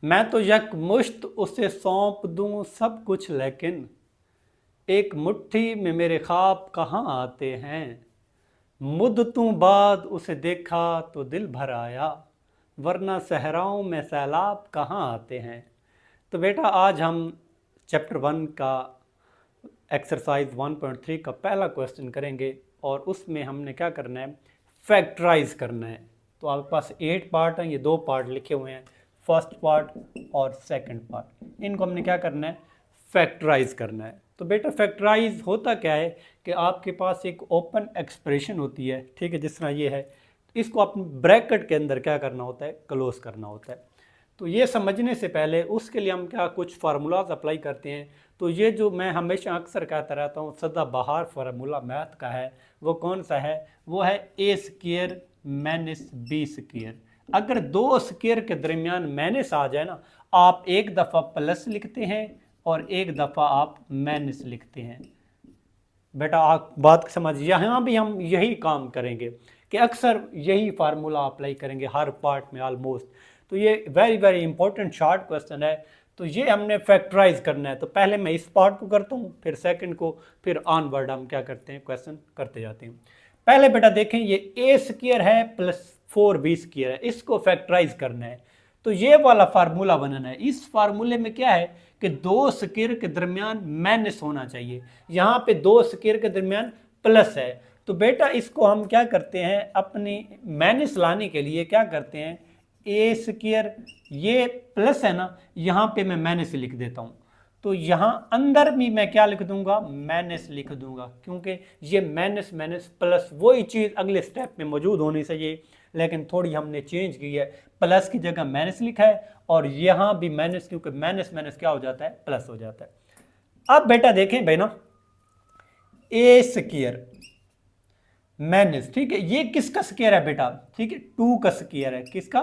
मैं तो यकमुश्त उसे सौंप दूं सब कुछ, लेकिन एक मुट्ठी में मेरे ख्वाब कहाँ आते हैं। मुद्दतों बाद उसे देखा तो दिल भर आया, वरना सहराओं में सैलाब कहाँ आते हैं। तो बेटा आज हम चैप्टर 1 का एक्सरसाइज 1.3 का पहला क्वेश्चन करेंगे और उसमें हमने क्या करना है, फैक्टराइज करना है। तो आपके पास 8 पार्ट हैं, ये 2 पार्ट लिखे हुए हैं, फर्स्ट पार्ट और सेकंड पार्ट। इनको हमने क्या करना है, फैक्टराइज करना है। तो बेटा फैक्टराइज होता क्या है कि आपके पास एक ओपन एक्सप्रेशन होती है, ठीक है, जिस तरह ये है, इसको अपने ब्रैकेट के अंदर क्या करना होता है, क्लोज करना होता है। तो ये समझने से पहले उसके लिए हम क्या कुछ फार्मूलाज अप्लाई करते हैं। तो ये जो मैं हमेशा अक्सर कहता रहता हूँ सदाबहार फार्मूला मैथ का है, वो कौन सा है, वो है a square minus B square. अगर दो स्क्वायर के दरमियान माइनस आ जाए ना, आप एक दफ़ा प्लस लिखते हैं और एक दफ़ा आप माइनस लिखते हैं। बेटा आप बात समझ, यहाँ भी हम यही काम करेंगे कि अक्सर यही फार्मूला अप्लाई करेंगे हर पार्ट में ऑलमोस्ट। तो ये very very important short question है। तो ये हमने फैक्टराइज करना है। तो पहले मैं इस पार्ट को करता हूँ, फिर सेकंड को, फिर ऑनवर्ड हम क्या करते हैं, क्वेश्चन करते जाते हैं। पहले बेटा देखें, ये ए स्क्वायर है प्लस 4b स्क्वायर है, इसको फैक्टराइज करना है। तो ये वाला फार्मूला बनाना है। इस फार्मूले में क्या है कि दो स्क्वायर के दरमियान माइनस होना चाहिए, यहाँ पे दो स्क्वायर के दरमियान प्लस है। तो बेटा इसको हम क्या करते हैं, अपनी माइनस लाने के लिए क्या करते हैं, ए स्क्वायर, ये प्लस है ना, यहाँ पे मैं माइनस लिख देता हूँ। तो यहाँ अंदर भी मैं क्या लिख दूंगा, माइनस लिख दूंगा, क्योंकि ये माइनस माइनस प्लस वही चीज़ अगले स्टेप में मौजूद होनी चाहिए, लेकिन थोड़ी हमने चेंज की है, प्लस की जगह माइनस लिखा है और यहाँ भी माइनस, क्योंकि माइनस माइनस क्या हो जाता है, प्लस हो जाता है। अब बेटा देखें भाई ना, ए स्क्वायर माइनस, ठीक है, ये किसका स्क्वायर है बेटा, ठीक है, 2 का स्क्वायर है, किसका,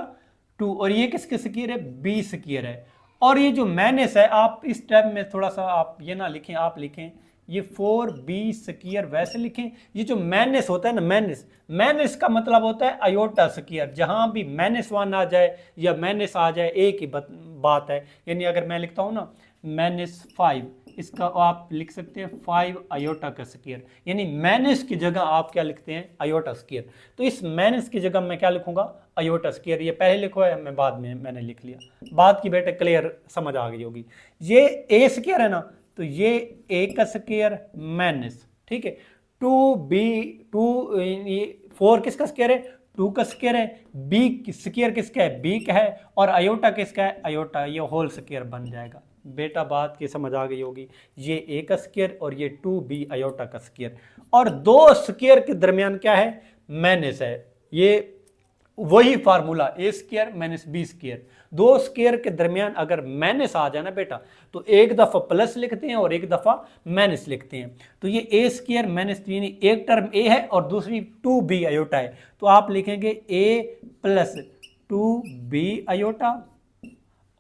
2, और ये किसका स्क्वायर है, बी स्क्वायर है। और ये जो माइनस है, आप इस टाइप में थोड़ा सा आप ये ना लिखें, आप लिखें ये 4b स्क्वायर वैसे लिखें। ये जो माइनस होता है ना, माइनस, माइनस का मतलब होता है अयोटा स्क्वायर। जहां भी -1 आ जाए या माइनस आ जाए, एक ही बात है। यानी अगर मैं लिखता हूं ना -5, इसका आप लिख सकते हैं 5 अयोटा का स्क्वायर, यानी माइनस की जगह आप क्या लिखते हैं, अयोटा स्क्वायर। तो इस माइनस की जगह मैं क्या लिखूंगा, अयोटा स्क्वायर। ये पहले लिखो है, मैं बाद में मैंने लिख लिया। बात की बेटे क्लियर समझ आ गई होगी। ये ए स्क्वायर है ना, तो ये ए का स्क्वायर माइनस, ठीक है, 4 किसका स्क्वायर है, 2 का स्क्वायर है, बी स्क्वायर किसका है, बी का है, और अयोटा किसका है, अयोटा, ये होल स्क्वायर बन जाएगा। बेटा बात की समझ आ गई होगी। ये ए का स्क्वायर और ये 2b अयोटा का स्क्वायर, और दो स्क्वायर के दरमियान क्या है, माइनस है। ये वही फार्मूला ए स्क्वायर माइनस बी स्क्वायर, दो स्क्वायर के दरमियान अगर माइनस आ जाए ना बेटा, तो एक दफा प्लस लिखते हैं और एक दफा माइनस लिखते हैं। तो ये ए स्क्वायर माइनस, यानी एक टर्म ए है और दूसरी 2b अयोटा है, तो आप लिखेंगे ए प्लस 2b अयोटा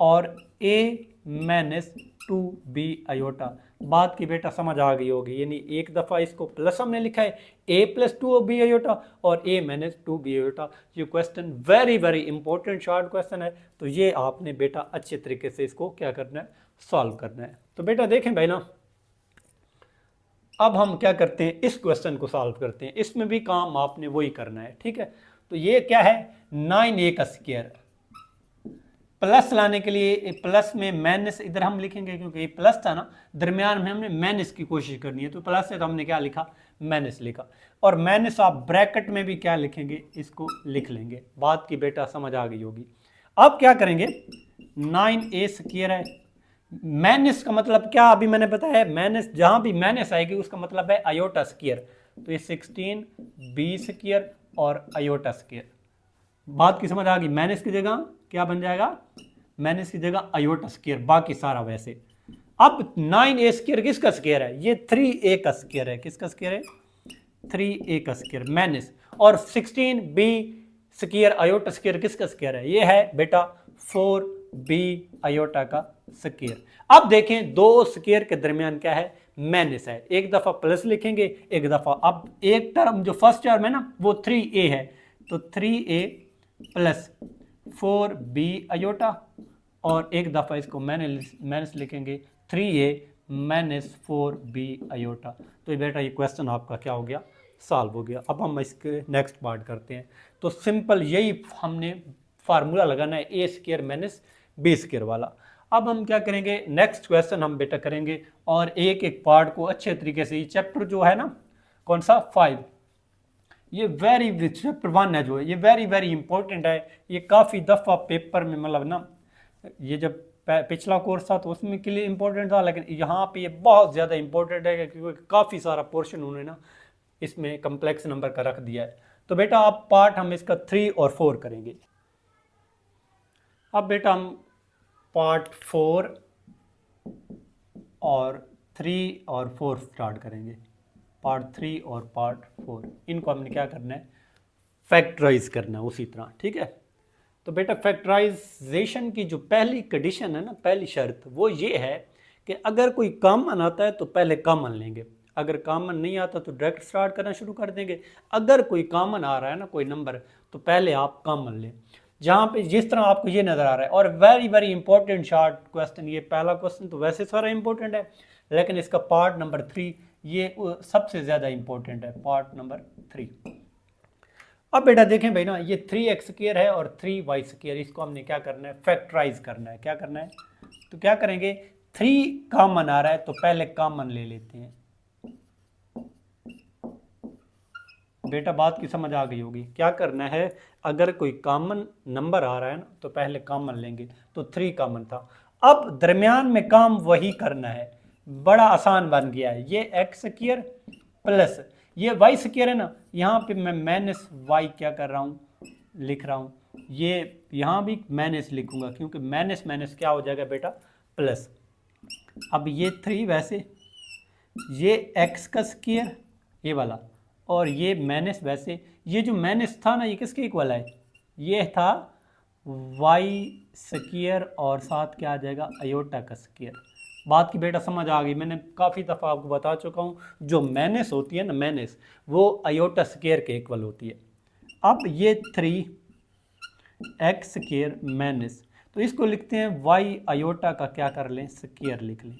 और ए माइनस 2b अयोटा। बात की बेटा समझ आ गई होगी। यानी एक दफ़ा इसको प्लस हमने लिखा है, a प्लस 2b अयोटा और a माइनस 2b अयोटा। ये question very very important short question है। तो ये आपने बेटा अच्छे तरीके से इसको क्या करना है, सॉल्व करना है। तो बेटा देखें भाई ना, अब हम क्या करते हैं, इस क्वेश्चन को सॉल्व करते हैं। इसमें भी काम आपने वही करना है, ठीक है। तो ये क्या है, 9a का स्क्वायर, प्लस लाने के लिए प्लस में माइनस इधर हम लिखेंगे, क्योंकि ये प्लस था ना, दरमियान में हमने माइनस की कोशिश करनी है। तो प्लस है तो हमने क्या लिखा, माइनस लिखा, और माइनस आप ब्रैकेट में भी क्या लिखेंगे, इसको लिख लेंगे। बात की बेटा समझ आ गई होगी। अब क्या करेंगे, 9a स्क्वायर है, माइनस का मतलब क्या अभी मैंने बताया, माइनस जहां भी माइनस आएगी उसका मतलब है अयोटा स्क्वायर। तो ये 16b स्क्वायर और अयोटा स्क्वायर। बात की समझ आ गई। माइनस की जगह क्या बन जाएगा, माइनस की जगह अयोटा स्क्वायर, बाकी सारा वैसे। अब 9a स्क्वायर किसका स्क्वायर है, ये 3a का स्क्वायर है, किसका स्क्वायर है, 3a का स्क्वायर माइनस, और 16b स्क्वायर अयोटा स्क्वायर किसका स्क्वायर है, ये है बेटा 4b अयोटा का स्क्वायर। अब देखें दो स्क्वायर के दरमियान क्या है, माइनस है। एक दफा प्लस लिखेंगे, एक दफा, अब एक टर्म जो फर्स्ट टर्म है ना वो 3a है, तो 3a प्लस 4b अयोटा और एक दफ़ा इसको माइनस लिखेंगे 3a माइनस 4b आयोटा। तो बेटा ये क्वेश्चन आपका क्या हो गया, सॉल्व हो गया। अब हम इसके नेक्स्ट पार्ट करते हैं। तो सिंपल यही हमने फार्मूला लगाना है a square minus B square वाला। अब हम क्या करेंगे, नेक्स्ट क्वेश्चन हम बेटा करेंगे और एक एक पार्ट को अच्छे तरीके से, ये चैप्टर जो है ना कौन सा 5, ये वेरी चैप्टर 1 है जो है ये वेरी वेरी इंपॉर्टेंट है। ये काफ़ी दफ़ा पेपर में मतलब ना, ये जब पिछला कोर्स था तो उसमें के लिए इंपॉर्टेंट था, लेकिन यहाँ पे ये बहुत ज़्यादा इंपॉर्टेंट है क्योंकि काफ़ी सारा पोर्शन उन्होंने ना इसमें कम्प्लेक्स नंबर का रख दिया है। तो बेटा अब पार्ट हम इसका 3 और 4 करेंगे। अब बेटा हम पार्ट 4 और 3 और 4 स्टार्ट करेंगे। पार्ट 3 और पार्ट 4 इनको हमने क्या करना है, फैक्टराइज करना है उसी तरह, ठीक है। तो बेटा फैक्टराइजेशन की जो पहली कंडीशन है ना, पहली शर्त वो ये है कि अगर कोई कॉमन आता है तो पहले कॉमन लेंगे, अगर कॉमन नहीं आता तो डायरेक्ट स्टार्ट करना शुरू कर देंगे। अगर कोई कॉमन आ रहा है ना कोई नंबर, तो पहले आप कॉमन लें। जहाँ पे जिस तरह आपको ये नज़र आ रहा है, और very very important short question, ये पहला क्वेश्चन तो वैसे सारा इंपॉर्टेंट है, लेकिन इसका पार्ट नंबर 3 ये सबसे ज़्यादा इंपॉर्टेंट है, पार्ट नंबर 3। अब बेटा देखें भाई ना, ये 3x स्क्वायर है और 3y स्क्वायर, इसको हमने क्या करना है, फैक्टराइज करना है। क्या करना है, तो क्या करेंगे, 3 कॉमन आ रहा है तो पहले कॉमन ले लेते हैं। बेटा बात की समझ आ गई होगी, क्या करना है, अगर कोई कॉमन नंबर आ रहा है ना तो पहले कॉमन लेंगे। तो 3 कॉमन था, अब दरमियान में काम वही करना है, बड़ा आसान बन गया है। ये एक्स स्क्वायर प्लस ये वाई स्क्वायर है ना, यहाँ पे मैं माइनस वाई क्या कर रहा हूँ, लिख रहा हूँ। ये यहाँ भी माइनस लिखूंगा क्योंकि माइनस माइनस क्या हो जाएगा बेटा, प्लस। अब ये 3 वैसे, ये एक्स का स्क्वायर ये वाला, और ये माइनस वैसे, ये जो माइनस था ना ये किसके इक्वल है, ये था वाई स्क्वायर और साथ क्या आ जाएगा, अयोटा का स्क्वायर। बात की बेटा समझ आ गई, मैंने काफ़ी दफ़ा आपको बता चुका हूँ, जो माइनस होती है ना माइनस, वो अयोटा स्क्वायर के इक्वल होती है। अब ये 3x स्क्वायर माइनस, तो इसको लिखते हैं वाई अयोटा का क्या कर लें, स्क्वायर लिख लें।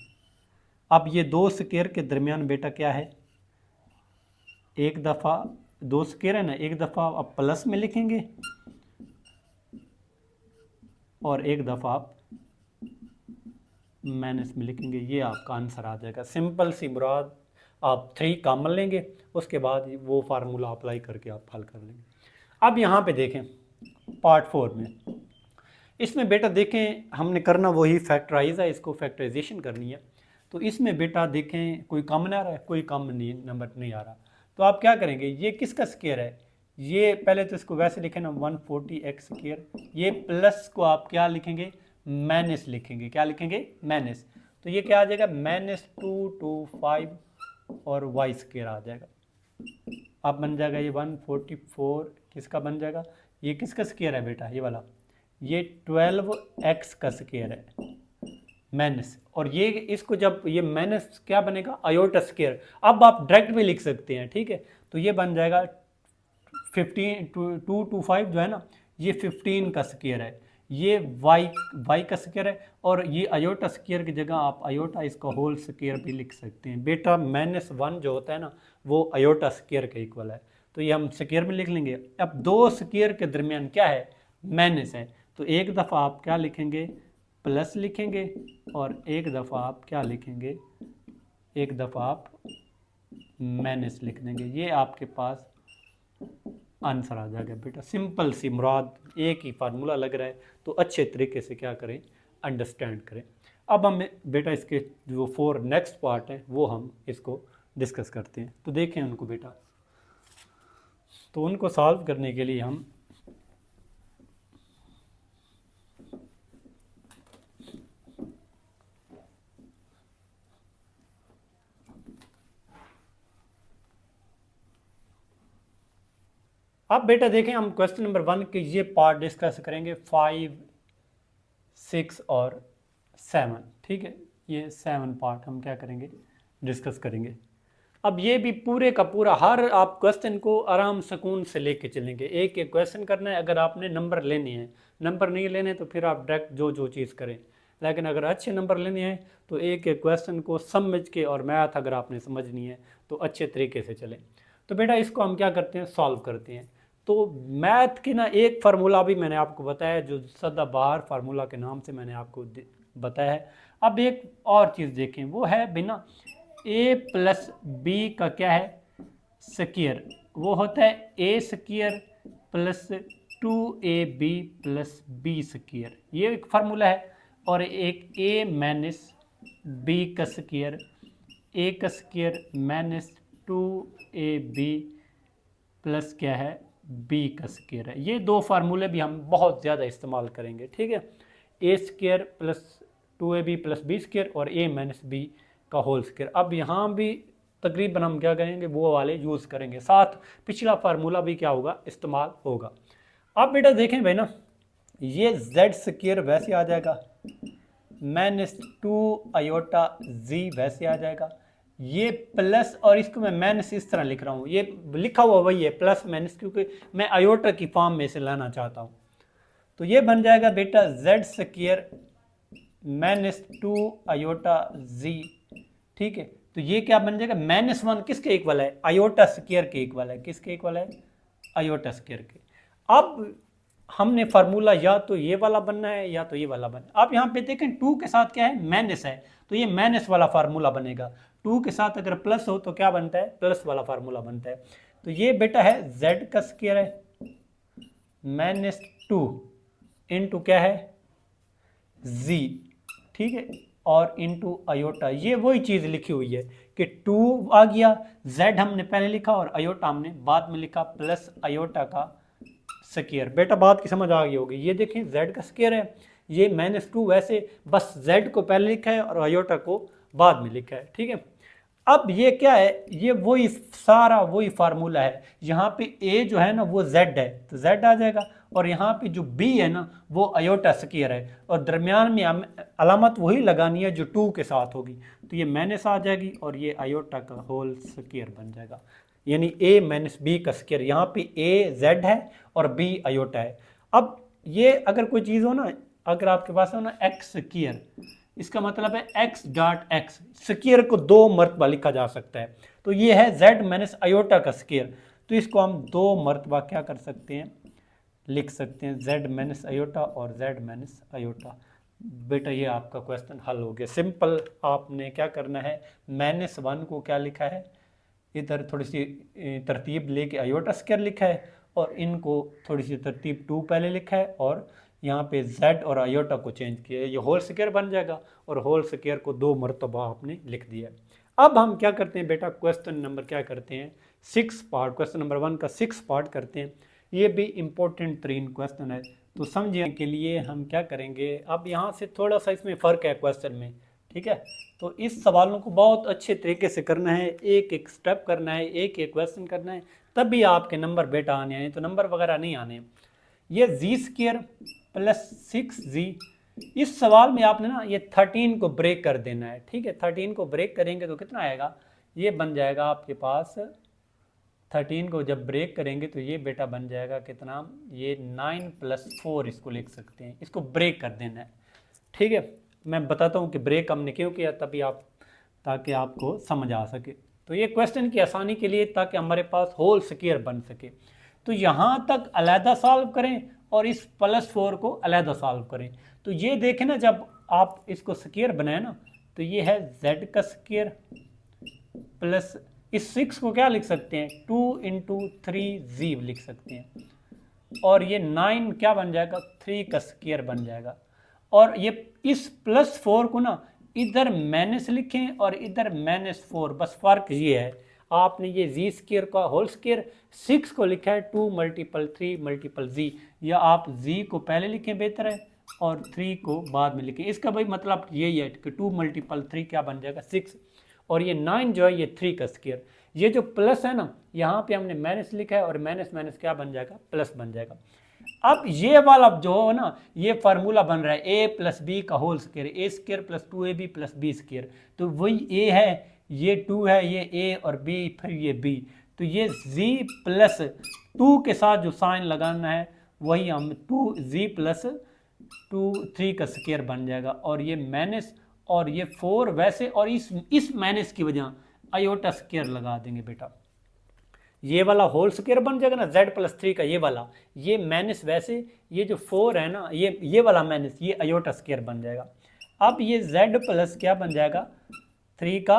अब ये 2 स्क्वायर के दरमियान बेटा क्या है, एक दफ़ा 2 स्क्वायर है ना, एक दफ़ा आप प्लस में लिखेंगे और एक दफ़ा आप माइनस में लिखेंगे, ये आपका आंसर आ जाएगा। सिंपल सी मुराद, आप 3 कॉमन लेंगे, उसके बाद वो फार्मूला अप्लाई करके आप हल कर लेंगे। अब यहाँ पे देखें पार्ट 4 में, इसमें बेटा देखें हमने करना वही फैक्टराइज है, इसको फैक्टराइजेशन करनी है। तो इसमें बेटा देखें कोई कॉमन आ रहा है, कोई कॉमन नहीं नंबर नहीं आ रहा, तो आप क्या करेंगे, ये किसका स्क्वायर है, ये पहले तो इसको वैसे लिखें ना 140x स्क्वायर, ये प्लस को आप क्या लिखेंगे, माइनस लिखेंगे। क्या लिखेंगे, माइनस। तो ये क्या आ जाएगा, -225 और y स्क्वायर आ जाएगा। अब बन जाएगा ये 144 किसका बन जाएगा, ये किसका स्क्वायर है बेटा, ये वाला, ये 12x का स्क्वायर है माइनस, और ये इसको जब ये माइनस क्या बनेगा, अयोटा स्क्वायर। अब आप डायरेक्ट भी लिख सकते हैं, ठीक है। तो ये बन जाएगा 225 जो है ना, ये 15 का स्क्वायर है, ये वाई का स्क्वायर है, और ये अयोटा स्क्वायर की जगह आप अयोटा इसका होल स्क्वायर भी लिख सकते हैं। बेटा -1 जो होता है ना वो अयोटा स्क्वायर के इक्वल है, तो ये हम स्क्वायर में लिख लेंगे। अब 2 स्क्वायर के दरमियान क्या है, माइनस है, तो एक दफ़ा आप क्या लिखेंगे, प्लस लिखेंगे, और एक दफ़ा आप क्या लिखेंगे, एक दफ़ा आप माइनस लिख देंगे। ये आपके पास आंसर आ जाएगा बेटा। सिंपल सी मुराद, एक ही फार्मूला लग रहा है, तो अच्छे तरीके से क्या करें, अंडरस्टैंड करें। अब हम बेटा इसके जो 4 नेक्स्ट पार्ट हैं वो हम इसको डिस्कस करते हैं। तो देखें उनको बेटा, तो उनको सॉल्व करने के लिए हम अब बेटा देखें, हम क्वेश्चन नंबर 1 के ये पार्ट डिस्कस करेंगे, 5, 6 और 7, ठीक है। ये 7 पार्ट हम क्या करेंगे, डिस्कस करेंगे। अब ये भी पूरे का पूरा हर आप क्वेश्चन को आराम सुकून से लेके चलेंगे, एक एक क्वेश्चन करना है। अगर आपने नंबर लेने हैं, नंबर नहीं लेने तो फिर आप डायरेक्ट जो जो चीज़ करें, लेकिन अगर अच्छे नंबर लेने हैं तो एक एक क्वेश्चन को समझ के, और मैथ अगर आपने समझनी है तो अच्छे तरीके से चलें। तो बेटा इसको हम क्या करते हैं, सॉल्व करते हैं। तो मैथ की ना एक फार्मूला भी मैंने आपको बताया, जो सदाबहार फार्मूला के नाम से मैंने आपको बताया है। अब एक और चीज़ देखें, वो है बिना ए प्लस बी का क्या है, स्क्वायर। वो होता है a square plus 2ab plus B square, ये एक फार्मूला है। और एक ए माइनस बी का स्क्वायर, ए का स्क्वायर माइनस 2ab प्लस क्या है, बी का स्क्वायर है। ये दो फार्मूले भी हम बहुत ज़्यादा इस्तेमाल करेंगे, ठीक है। A square plus 2ab plus B square और ए माइनस बी का होल स्क्वायर। अब यहाँ भी तकरीबन हम क्या करेंगे, वो वाले यूज़ करेंगे, साथ पिछला फार्मूला भी क्या होगा, इस्तेमाल होगा। अब बेटा देखें भाई ना, ये जेड स्क्वायर वैसे आ जाएगा, माइनस 2 आयोटा जी वैसे आ जाएगा, ये प्लस, और इसको मैं माइनस इस तरह लिख रहा हूँ, ये लिखा हुआ वही है प्लस माइनस, क्योंकि मैं आयोटा की फॉर्म में से लाना चाहता हूँ। तो ये बन जाएगा बेटा जेड स्क्वायर माइनस 2 आयोटा जी, ठीक है। तो ये क्या बन जाएगा, -1 किसके इक्वल है, आयोटा स्क्वायर के इक्वल है। किसके इक्वल है, आयोटा स्क्वायर के। अब हमने फार्मूला या तो ये वाला बनना है या तो ये वाला बनना है। अब यहाँ पे देखें 2 के साथ क्या है, माइनस है, तो ये माइनस वाला फार्मूला बनेगा। 2 के साथ अगर प्लस हो तो क्या बनता है, प्लस वाला फार्मूला बनता है। तो ये बेटा है z का स्क्वायर है -2 इंटू क्या है, z, ठीक है, और इंटू आयोटा। ये वही चीज़ लिखी हुई है कि 2 आ गया, z हमने पहले लिखा और आयोटा हमने बाद में लिखा, प्लस आयोटा का स्क्वायर। बेटा बात की समझ आ गई होगी। ये देखें z का स्क्वायर है, ये -2 वैसे बस z को पहले लिखा है और आयोटा को बाद में लिखा है, ठीक है। अब ये क्या है, ये वही सारा वही फार्मूला है। यहाँ पे a जो है ना वो z है, तो z आ जाएगा, और यहाँ पे जो b है ना वो आयोटा स्क्वायर है, और दरमियान में अलामत वही लगानी है जो 2 के साथ होगी। तो ये माइनस आ जाएगी और ये आयोटा का होल स्क्वायर बन जाएगा, यानी a माइनस बी का स्क्वायर। यहाँ पे a z है और b आयोटा है। अब ये अगर कोई चीज़ हो ना, अगर आपके पास हो ना x स्क्वायर, इसका मतलब है x डॉट x, स्क्वायर को 2 मरतबा लिखा जा सकता है। तो ये है z माइनस आयोटा का स्क्वायर, तो इसको हम 2 मरतबा क्या कर सकते हैं, लिख सकते हैं, z माइनस आयोटा और z माइनस आयोटा। बेटा ये आपका क्वेश्चन हल हो गया, सिंपल। आपने क्या करना है, -1 को क्या लिखा है, इधर थोड़ी सी तरतीब लेके आयोटा स्क्वायर लिखा है, और इनको थोड़ी सी तरतीब 2 पहले लिखा है, और यहाँ पे z और आयोटा को चेंज किया है, ये होल स्क्वायर बन जाएगा, और होल स्क्वायर को 2 मरतबा आपने लिख दिया। अब हम क्या करते हैं बेटा, क्वेश्चन नंबर क्या करते हैं, 6 पार्ट, क्वेश्चन नंबर 1 का 6 पार्ट करते हैं। ये भी इम्पोर्टेंट तरीन क्वेश्चन है, तो समझने के लिए हम क्या करेंगे, अब यहाँ से थोड़ा सा इसमें फ़र्क है क्वेश्चन में, ठीक है। तो इस सवालों को बहुत अच्छे तरीके से करना है, एक एक स्टेप करना है, एक एक क्वेश्चन करना है, तभी आपके नंबर बेटा आने हैं, तो नंबर वगैरह नहीं आने। ये जी स्क्वायर प्लस 6z, इस सवाल में आपने ना ये 13 को ब्रेक कर देना है, ठीक है। 13 को ब्रेक करेंगे तो कितना आएगा, ये बन जाएगा आपके पास, 13 को जब ब्रेक करेंगे तो ये बेटा बन जाएगा कितना, ये 9 + 4 इसको लिख सकते हैं, इसको ब्रेक कर देना है, ठीक है। मैं बताता हूँ कि ब्रेक हमने क्यों किया, तभी आप, ताकि आपको समझ आ सके। तो ये क्वेश्चन की आसानी के लिए, ताकि हमारे पास होल स्क्वायर बन सके। तो यहाँ तक अलहदा सॉल्व करें और इस +4 को अलहदा सॉल्व करें। तो ये देखें ना, जब आप इसको स्क्वायर बनाए ना, तो ये है z का स्क्वायर प्लस, इस 6 को क्या लिख सकते हैं, 2 × 3z लिख सकते हैं, और ये 9 क्या बन जाएगा, 3 का स्क्वायर बन जाएगा। और ये इस +4 को ना इधर माइनस लिखें और इधर -4, बस फ़र्क ये है, आपने ये जी स्क्वायर का होल स्क्वायर 6 को लिखा है 2 × 3 × z, या आप z को पहले लिखें बेहतर है और 3 को बाद में लिखें। इसका भाई मतलब यही है कि 2 × 3 क्या बन जाएगा, 6, और ये 9 जो है ये 3 का स्क्वायर। ये जो प्लस है ना, यहाँ पे हमने माइनस लिखा है और माइनस माइनस क्या बन जाएगा, प्लस बन जाएगा। अब ये वाला जो हो ना, ये फार्मूला बन रहा है ए प्लस बी का whole square, A square plus 2ab plus B square. तो वही ए है, ये 2 है, ये ए और बी, फिर ये बी। तो ये z प्लस 2 के साथ जो साइन लगाना है वही हम 2z प्लस 3 का स्क्वायर बन जाएगा, और ये माइनस और ये 4 वैसे, और इस माइनस की वजह आयोटा स्क्वायर लगा देंगे बेटा। ये वाला होल स्क्वायर बन जाएगा ना z प्लस 3 का, ये वाला, ये माइनस वैसे, ये जो 4 है ना, ये वाला माइनस, ये आयोटा स्क्वायर बन जाएगा। अब ये z प्लस क्या बन जाएगा, 3 का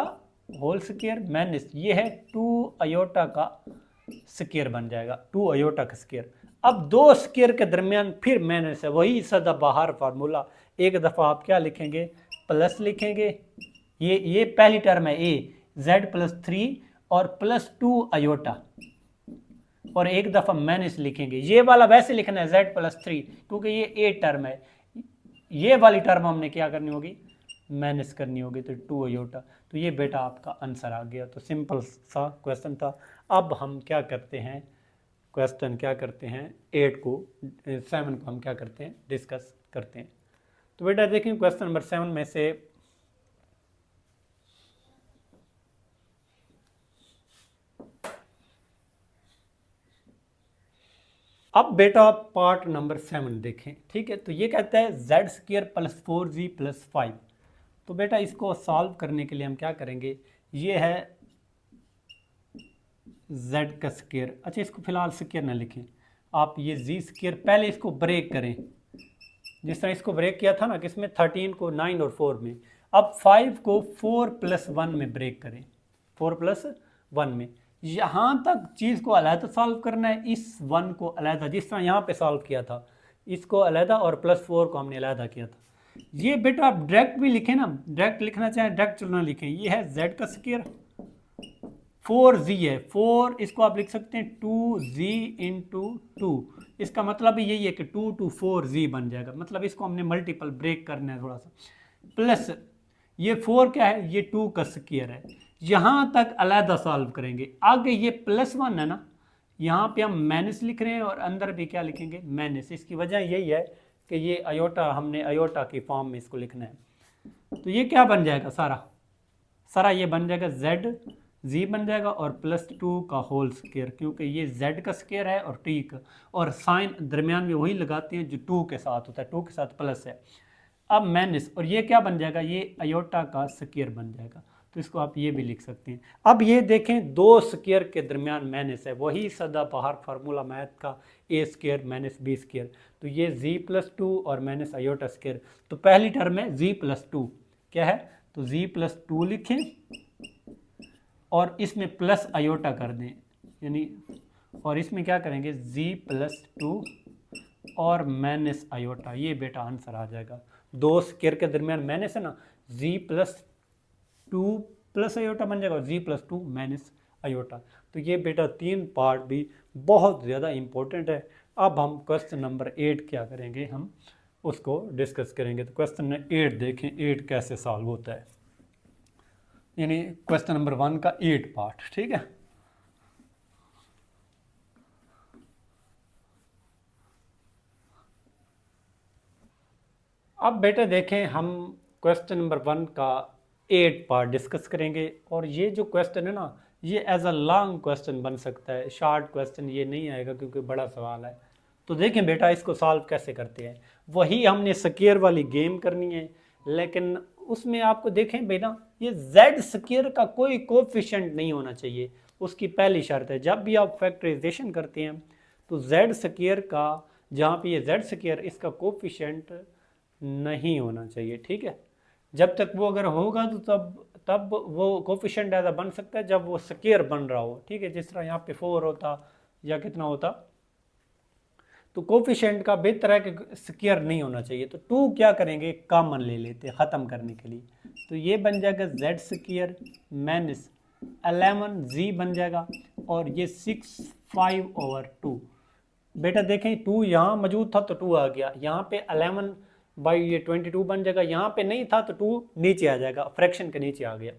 होल स्क्वायर माइनस ये है 2 आयोटा का स्क्वायर बन जाएगा, 2 आयोटा का स्क्वायर। अब दो स्क्वायर के दरमियान फिर माइनस है, वही सदा बाहर फार्मूला। एक दफ़ा आप क्या लिखेंगे, प्लस लिखेंगे, ये पहली टर्म है ए, z प्लस 3 और प्लस 2 आयोटा, और एक दफ़ा माइनस लिखेंगे। ये वाला वैसे लिखना है z प्लस 3, क्योंकि ये ए टर्म है, ये वाली टर्म हमने क्या करनी होगी, माइनस करनी होगी, तो 2 आयोटा। तो ये बेटा आपका आंसर आ गया। तो सिंपल सा क्वेश्चन था। अब हम क्या करते हैं, क्वेश्चन क्या करते हैं 7 को हम क्या करते हैं, डिस्कस करते हैं। तो बेटा देखिए क्वेश्चन नंबर 7 में से अब बेटा पार्ट नंबर 7 देखें, ठीक है। तो ये कहता है z square plus 4z plus 5। तो बेटा इसको सॉल्व करने के लिए हम क्या करेंगे, ये है z का स्क्वायर। अच्छा इसको फिलहाल स्क्वायर ना लिखें आप, ये z स्क्वायर, पहले इसको ब्रेक करें, जिस तरह इसको ब्रेक किया था ना, किसमें 13 को 9 और 4 में। अब 5 को 4 प्लस 1 में ब्रेक करें, 4 प्लस 1 में। यहाँ तक चीज़ को अलहदा सॉल्व करना है, इस 1 को अलहदा, जिस तरह यहाँ पे सॉल्व किया था, इसको अलहदा और प्लस 4 को हमने अलहदा किया था। ये बेटा आप डायरेक्ट भी लिखें ना, डायरेक्ट लिखना चाहें डायरेक्ट चलना लिखें। ये है z का स्क्वायर, 4z है, 4 इसको आप लिख सकते हैं 2z इंटू 2। इसका मतलब यही है कि 2 to 4z बन जाएगा, मतलब इसको हमने मल्टीपल ब्रेक करना है थोड़ा सा। प्लस ये 4 क्या है, ये 2 का स्क्वायर है। यहाँ तक अलहदा सॉल्व करेंगे। आगे ये प्लस 1 है ना, यहाँ पे हम माइनस लिख रहे हैं और अंदर भी क्या लिखेंगे, माइनस। इसकी वजह यही है कि ये आयोटा, हमने आयोटा की फॉर्म में इसको लिखना है। तो ये क्या बन जाएगा, सारा ये बन जाएगा z बन जाएगा और प्लस 2 का होल स्क्वायर, क्योंकि ये z का स्क्वायर है और t का, और साइन दरमियान में वही लगाते हैं जो 2 के साथ होता है, 2 के साथ प्लस है। अब माइनस, और ये क्या बन जाएगा, ये आयोटा का स्क्वायर बन जाएगा। तो इसको आप ये भी लिख सकते हैं। अब ये देखें दो स्क्वायर के दरमियान माइनस है, वही सदा बाहर फार्मूला मैथ का, ए स्क्वायर माइनस बी स्क्वायर। तो ये z प्लस 2 और माइनस आयोटा स्क्वायर। तो पहली टर्म है z प्लस 2, क्या है, तो z प्लस 2 लिखें और इसमें प्लस आयोटा कर दें, यानी, और इसमें क्या करेंगे z प्लस 2 और माइनस आयोटा। ये बेटा आंसर आ जाएगा। दो स्क्वायर के दरमियान माइनस है ना, z प्लस 2 प्लस आयोटा बन जाएगा और z प्लस 2 माइनस आयोटा। तो ये बेटा 3 पार्ट भी बहुत ज़्यादा इम्पोर्टेंट है। अब हम क्वेश्चन नंबर 8 क्या करेंगे, हम उसको डिस्कस करेंगे। तो क्वेश्चन नंबर 8 देखें, 8 कैसे सॉल्व होता है, यानी क्वेश्चन नंबर 1 का 8 पार्ट, ठीक है। अब बेटा देखें, हम क्वेश्चन नंबर 1 का 8 पार्ट डिस्कस करेंगे। और ये जो क्वेश्चन है ना, ये एज अ लॉन्ग क्वेश्चन बन सकता है, शॉर्ट क्वेश्चन ये नहीं आएगा क्योंकि बड़ा सवाल है। तो देखें बेटा इसको सॉल्व कैसे करते हैं। वही हमने स्क्वायर वाली गेम करनी है, लेकिन उसमें आपको देखें बेटा, ये z स्क्वायर का कोई कोफिशिएंट नहीं होना चाहिए, उसकी पहली शर्त है। जब भी आप फैक्टराइजेशन करते हैं तो z स्क्वायर का, जहाँ पे ये z स्क्वायर, इसका कोफिशिएंट नहीं होना चाहिए, ठीक है। जब तक वो अगर होगा तो तब वो कोफिशिएंट ऐसा बन सकता है जब वो स्क्वायर बन रहा हो, ठीक है। जिस तरह यहाँ पे 4 होता या कितना होता, तो कोफिशिएंट का बेहतर है कि स्क्वायर नहीं होना चाहिए। तो 2 क्या करेंगे, कॉमन ले लेते हैं ख़त्म करने के लिए। तो ये बन जाएगा z स्क्वायर माइनस 11z बन जाएगा, और ये 6 5/2। बेटा देखें 2 यहाँ मौजूद था तो 2 आ गया, यहाँ पे 11 बाई ये 22 बन जाएगा, यहाँ पे नहीं था तो 2 नीचे आ जाएगा, फ्रैक्शन के नीचे आ गया।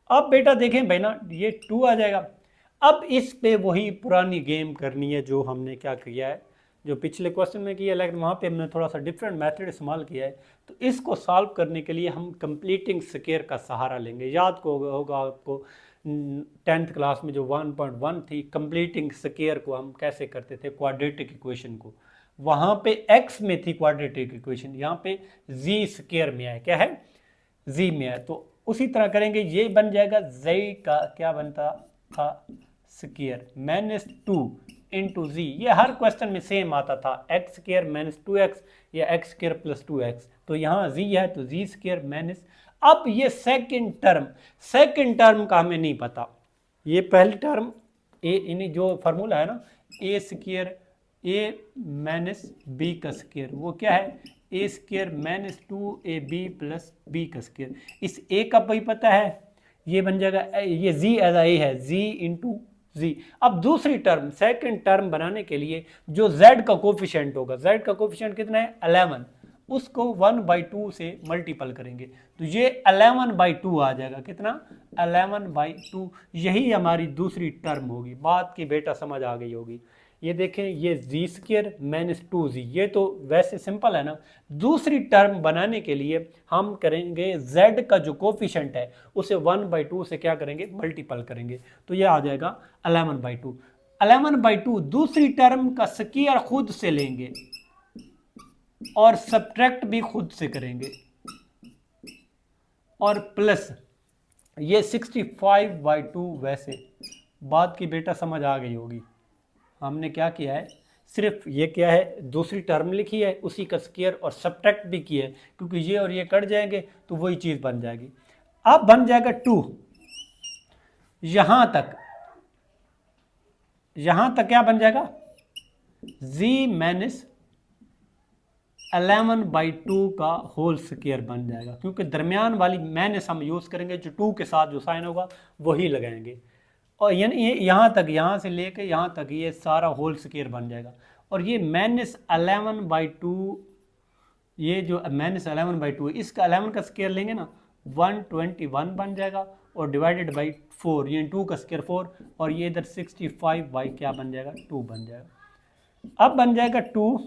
अब बेटा देखें भाई ना, ये 2 आ जाएगा। अब इस पे वही पुरानी गेम करनी है जो हमने क्या किया है, जो पिछले क्वेश्चन में किया, लेकिन वहाँ पे हमने थोड़ा सा डिफरेंट मेथड इस्तेमाल किया है। तो इसको सॉल्व करने के लिए हम कंप्लीटिंग स्क्वायर का सहारा लेंगे। याद को होगा आपको 10th क्लास में जो 1.1 थी, कंप्लीटिंग स्क्वायर को हम कैसे करते थे, क्वाड्रेटिक इक्वेशन को। वहाँ पे x में थी क्वाड्रेटिक इक्वेशन, यहाँ पे z स्क्वायर में है, क्या है, z में है। तो उसी तरह करेंगे, ये बन जाएगा z का क्या बनता था, स्क्वायर -2 इंटू जी। ये हर क्वेश्चन में सेम आता था, एक्स स्क्वायर -2x या एक्स स्क्वायर प्लस 2x। तो यहाँ जी है तो जी स्क्वायर माइनस। अब ये सेकंड टर्म का हमें नहीं पता। ये पहली टर्म ए जो फार्मूला है ना, ए स्क्वायर ए माइनस बी का स्क्वायर, वो क्या है, a square -2ab plus B का स्क्वायर। इस ए का भी पता है, ये बन जाएगा, ये जी एज ए है, जी इंटू जी। अब दूसरी टर्म, सेकंड टर्म बनाने के लिए जो z का कोफिशिएंट होगा, z का कोफिशिएंट कितना है 11, उसको 1/2 से मल्टीपल करेंगे तो ये 11/2 आ जाएगा। कितना, 11/2। यही हमारी दूसरी टर्म होगी। बात की बेटा समझ आ गई होगी। ये देखें, ये जी स्क्वायर -2z, ये तो वैसे सिंपल है ना। दूसरी टर्म बनाने के लिए हम करेंगे z का जो कोफिशिएंट है उसे 1/2 से क्या करेंगे, मल्टीपल करेंगे। तो ये आ जाएगा 11/2। 11/2 दूसरी टर्म का स्क्वायर खुद से लेंगे और सब्ट्रैक्ट भी खुद से करेंगे, और प्लस ये 65/2। वैसे बात की बेटा समझ आ गई होगी। हमने क्या किया है, सिर्फ ये क्या है, दूसरी टर्म लिखी है, उसी का स्क्वायर और सब्ट्रैक्ट भी किया है, क्योंकि ये और ये कट जाएंगे तो वही चीज़ बन जाएगी। अब बन जाएगा 2। यहाँ तक क्या बन जाएगा, z माइनस 11/2 का होल स्क्वायर बन जाएगा, क्योंकि दरमियान वाली माइनस हम यूज़ करेंगे, जो 2 के साथ जो साइन होगा वही लगाएंगे। और यानी ये यहाँ तक, यहाँ से लेके यहाँ तक ये सारा होल स्क्वायर बन जाएगा। और ये -11/2, ये जो -11/2 इसका 11 का स्क्वायर लेंगे ना, 121 बन जाएगा, और डिवाइडेड बाई 4, ये 2 का स्क्वायर 4, और ये इधर 65 क्या बन जाएगा, 2 बन जाएगा। अब बन जाएगा 2,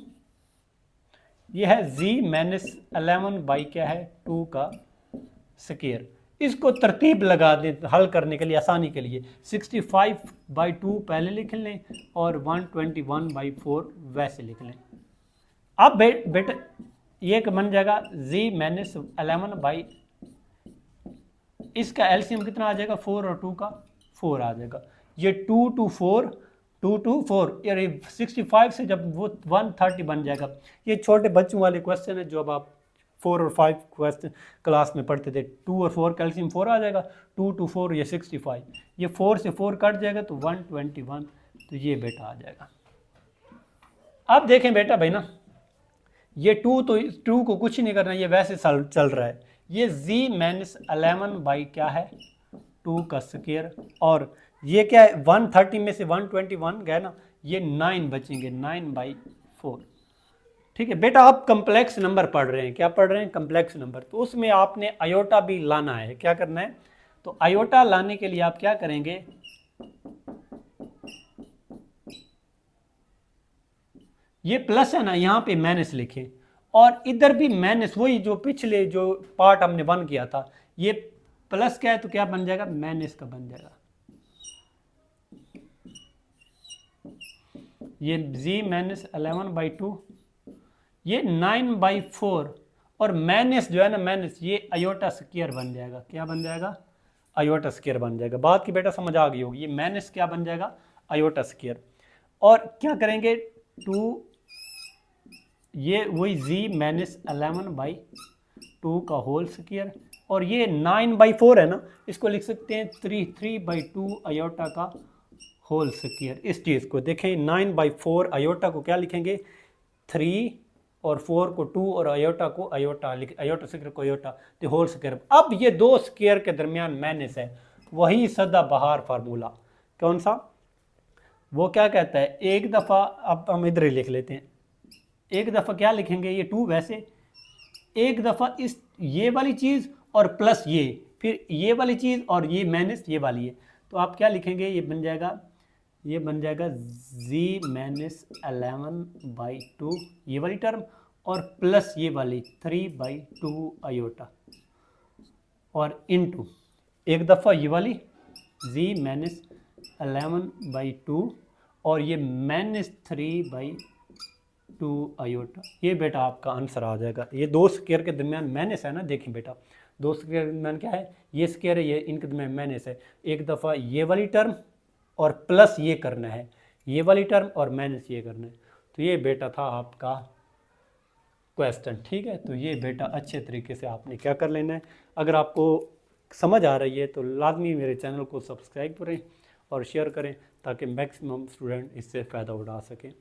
ये है z -11/2 का स्क्वायर। इसको तरतीब लगा दें हल करने के लिए, आसानी के लिए। 65/2 पहले लिख लें और 121/4 वैसे लिख लें। अब बेटा ये बन जाएगा z -11 इसका एलसीएम कितना आ जाएगा, 4 और 2 का 4 आ जाएगा। ये 2 to 4 यानी 65 से जब वो 130 बन जाएगा। ये छोटे बच्चों वाले क्वेश्चन है जो अब आप 4 और 5 क्वेश्चन क्लास में पढ़ते थे। 2 और 4 कैल्शियम 4 आ जाएगा, 2 to 4 ये 65, ये 4 से 4 कट जाएगा तो 121, तो ये बेटा आ जाएगा। अब देखें बेटा भाई ना, ये 2 तो 2 को कुछ नहीं करना, ये वैसे चल रहा है। ये z -11 क्या है, 2 का स्क्वायर, और ये क्या है, 130 में से 121 गया ना, ये 9 बचेंगे, 9/4। ठीक है बेटा, आप कम्प्लेक्स नंबर पढ़ रहे हैं, क्या पढ़ रहे हैं, कम्प्लेक्स नंबर। तो उसमें आपने आयोटा भी लाना है। क्या करना है, तो आयोटा लाने के लिए आप क्या करेंगे, ये प्लस है ना, यहाँ पे माइनस लिखें, और इधर भी माइनस, वही जो पिछले जो पार्ट हमने 1 किया था। ये प्लस क्या है तो क्या बन जाएगा, माइनस का बन जाएगा। ये z -11/2, ये 9/4, और माइनस जो है ना, माइनस ये अयोटा स्क्वायर बन जाएगा। क्या बन जाएगा, अयोटा स्क्वायर बन जाएगा। बात की बेटा समझ आ गई होगी। ये माइनस क्या बन जाएगा, अयोटा स्क्वायर। और क्या करेंगे, 2, ये वही z -11/2 का होल स्क्वायर, और ये 9/4 है ना, इसको लिख सकते हैं 3/2 अयोटा का होल स्क्वायर। इस चीज़ को देखें, 9/4 अयोटा को क्या लिखेंगे, 3, और 4 को 2, और अयोटा को अयोटा स्क्वायर को अयोटा, तो होल स्क्वायर। अब ये दो स्क्वायर के दरमियान माइनस है, वही सदाबहार फार्मूला। कौन सा, वो क्या कहता है, एक दफ़ा, अब हम इधर ही लिख लेते हैं, एक दफ़ा क्या लिखेंगे, ये 2 वैसे, एक दफ़ा इस ये वाली चीज़ और प्लस ये, फिर ये वाली चीज़ और ये माइनस ये वाली है। तो आप क्या लिखेंगे, ये बन जाएगा ये बन जाएगा z-11/2 ये वाली टर्म और प्लस ये वाली 3/2 आयोटा और इनटू एक दफ़ा ये वाली z-11/2 और ये -3/2 आयोटा। ये बेटा आपका आंसर आ जाएगा। ये दो स्क्वायर के दरमियान माइनस है ना, देखिए बेटा दो स्क्वायर के दरमियान क्या है, ये स्क्वायर है, ये इनके दरमियान माइनस है। एक दफ़ा ये वाली टर्म और प्लस ये करना है, ये वाली टर्म और माइनस ये करना है। तो ये बेटा था आपका क्वेश्चन, ठीक है। तो ये बेटा अच्छे तरीके से आपने क्या कर लेना है। अगर आपको समझ आ रही है तो लाजमी मेरे चैनल को सब्सक्राइब करें और शेयर करें ताकि मैक्सिमम स्टूडेंट इससे फ़ायदा उठा सकें।